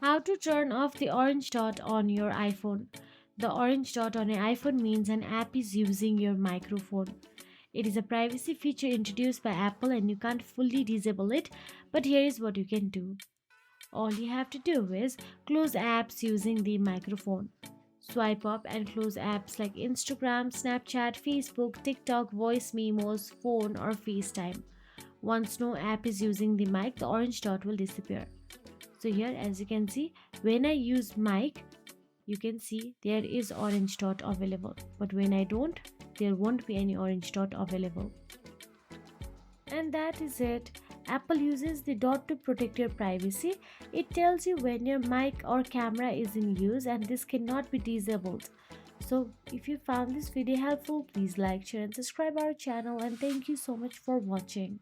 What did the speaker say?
How to turn off the orange dot on your iPhone. The orange dot on your iPhone means an app is using your microphone. It is a privacy feature introduced by Apple and you can't fully disable it, but here is what you can do. All you have to do is close apps using the microphone. Swipe up and close apps like Instagram, Snapchat, Facebook, TikTok, voice memos, phone, or FaceTime. Once no app is using the mic, the orange dot will disappear. So here, as you can see, when I use mic, you can see there is orange dot available, but when I don't, there won't be any orange dot available. And that is it. Apple uses the dot to protect your privacy. It tells you when your mic or camera is in use, and this cannot be disabled. So if you found this video helpful, please like, share and subscribe our channel, and thank you so much for watching.